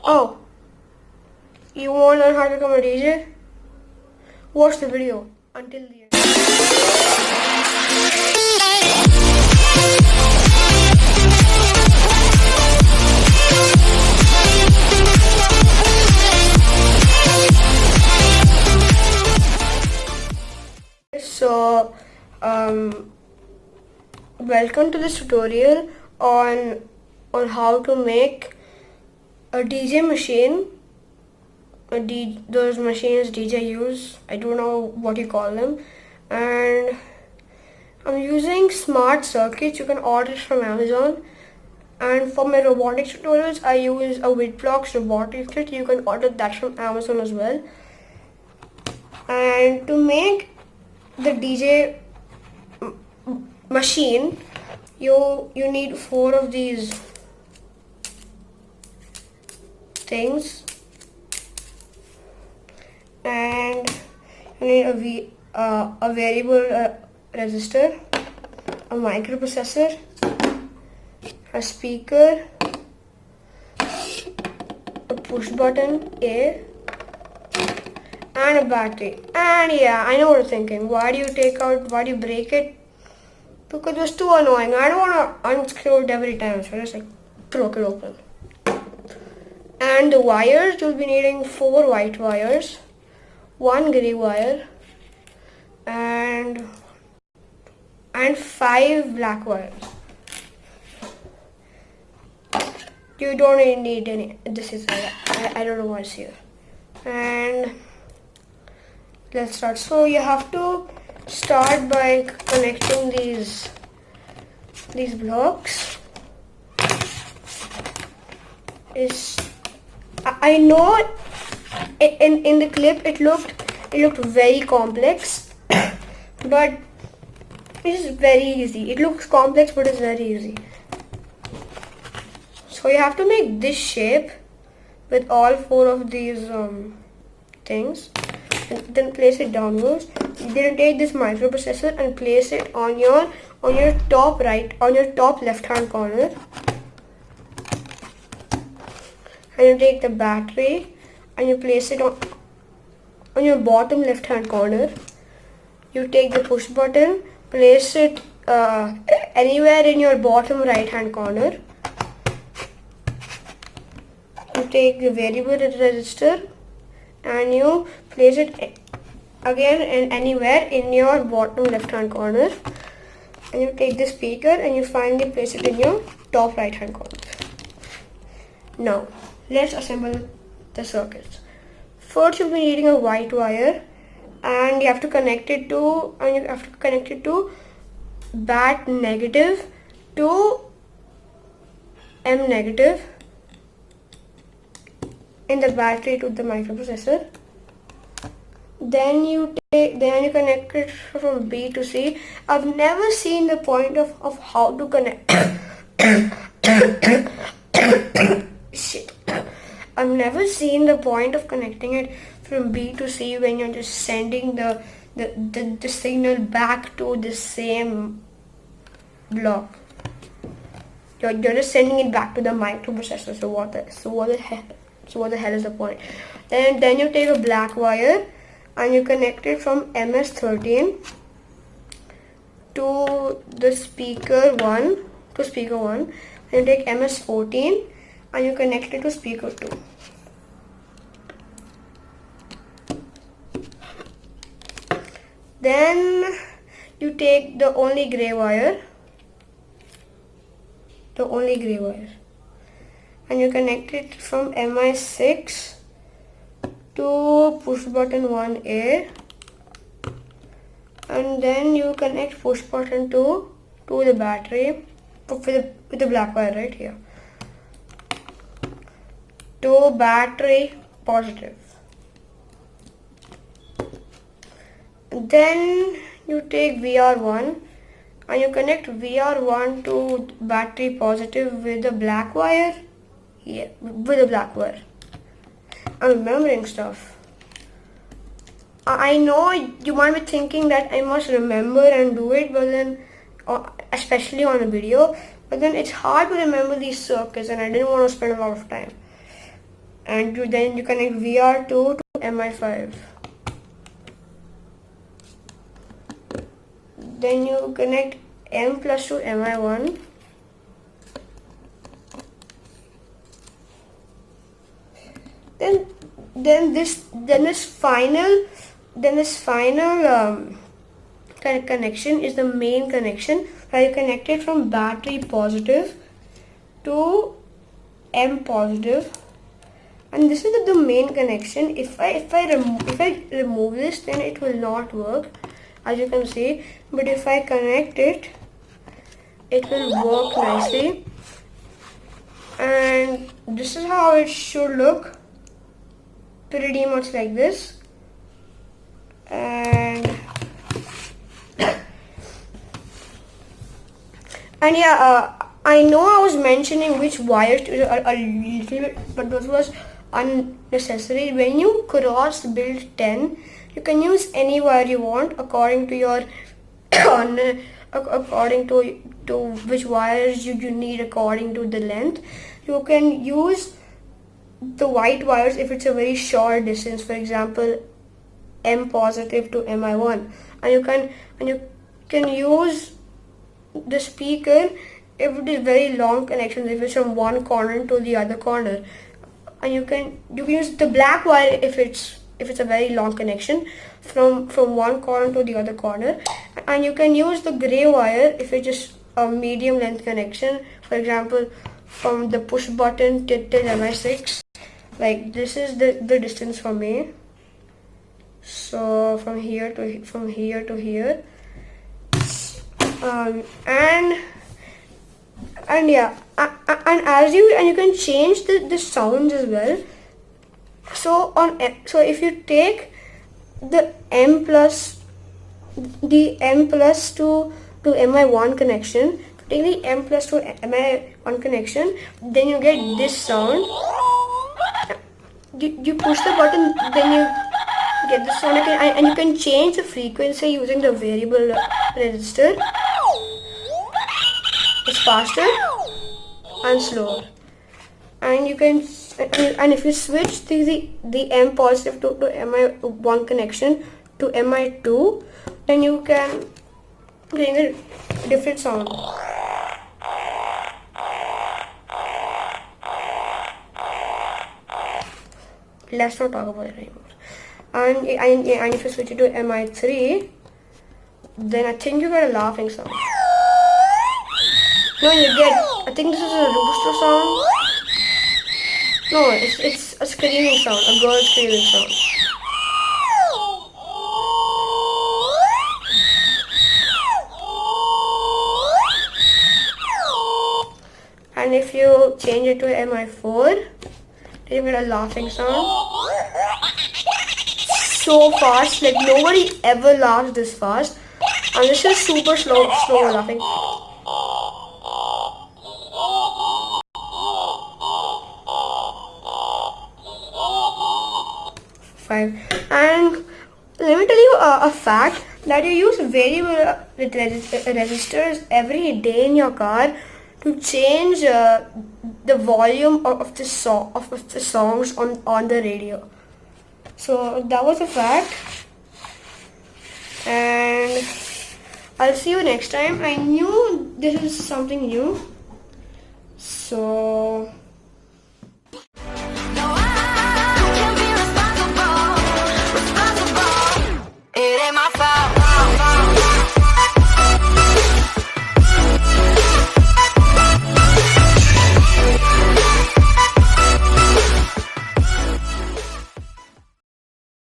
Oh, you want to learn how to become a DJ? Watch the video until the end. So, welcome to this tutorial on how to make a DJ machine. Those machines DJ use, I don't know what you call them, and I'm using smart circuits. You can order it from Amazon. And for my robotics tutorials, I use a Whitblocks robotics kit. You can order that from Amazon as well. And to make the DJ machine, you need 4 of these things, and you need a variable resistor, a microprocessor, a speaker, a push button A, and a battery. And yeah, I know what you're thinking. Why do you break it? Because it's too annoying. I don't want to unscrew it every time, so I just broke it open. And the wires, you'll be needing 4 white wires, 1 grey wire, and 5 black wires. You don't really need any. This is I don't know what's here. And let's start. So you have to start by connecting these blocks. I know in the clip it looked very complex, but it's very easy. It looks complex, but it's very easy. So you have to make this shape with all 4 of these things, and then place it downwards. Then take this microprocessor and place it on your top left hand corner. And you take the battery and you place it on your bottom left hand corner. You take the push button, place it anywhere in your bottom right hand corner. You take the variable resistor and you place it again and anywhere in your bottom left hand corner. And you take the speaker and you finally place it in your top right hand corner. Now let's assemble the circuits. First, you'll be needing a white wire, and you have to connect it to BAT negative to M negative in the battery to the microprocessor. Then you connect it from B to C. I've never seen the point of how to connect. Shit. I've never seen the point of connecting it from B to C when you're just sending the signal back to the same block. You're just sending it back to the microprocessor. So what the hell is the point? Then you take a black wire and you connect it from MS13 to the speaker 1 and you take MS14 and you connect it to speaker 2. Then you take the only grey wire and you connect it from MI6 to push button 1A, and then you connect push button 2 to the battery with the black wire right here to battery positive. Then you take VR1 and you connect VR1 to battery positive with the black wire. Yeah, with the black wire. I'm remembering stuff. I know you might be thinking that I must remember and do it, but then especially on a video, but then it's hard to remember these circuits and I didn't want to spend a lot of time. And then you connect VR2 to MI5. Then you connect M plus to MI1. Then this final connection is the main connection where you connect it from battery positive to M positive, and this is the main connection. If I remove this, then it will not work, as you can see. But if I connect it, it will work nicely. And this is how it should look. Pretty much like this. And yeah, I know I was mentioning which wires to a little bit, but that was unnecessary. When you cross build 10, you can use any wire you want according to your according to which wires you need according to the length. You can use the white wires if it's a very short distance, for example M positive to MI1, and you can use the speaker if it is very long connections, if it's from one corner to the other corner, and you can use the black wire if it's a very long connection from one corner to the other corner, and you can use the gray wire if it's just a medium length connection, for example from the push button till MI6. Like this is the distance for me, so from here to here, and yeah, and you can change the sounds as well. So if you take the M plus to MI1 connection, take the M plus to MI1 connection, then you get this sound. You push the button, then you get the sound again, and you can change the frequency using the variable resistor. It's faster and slower, and you can, and if you switch the M positive to MI1 connection to MI2, then you can bring a different sound. Let's not talk about it anymore. And if you switch it to MI3, then I think you get a laughing sound. No, I think this is a rooster sound. No, it's a screaming sound, a girl screaming sound. And if you change it to MI4, then you get a laughing sound. So fast, like nobody ever laughs this fast. And this is super slow laughing. 5. And let me tell you a fact that you use variable resistors every day in your car to change the volume of the songs on the radio. So that was a fact, and I'll see you next time. I knew this is something new, so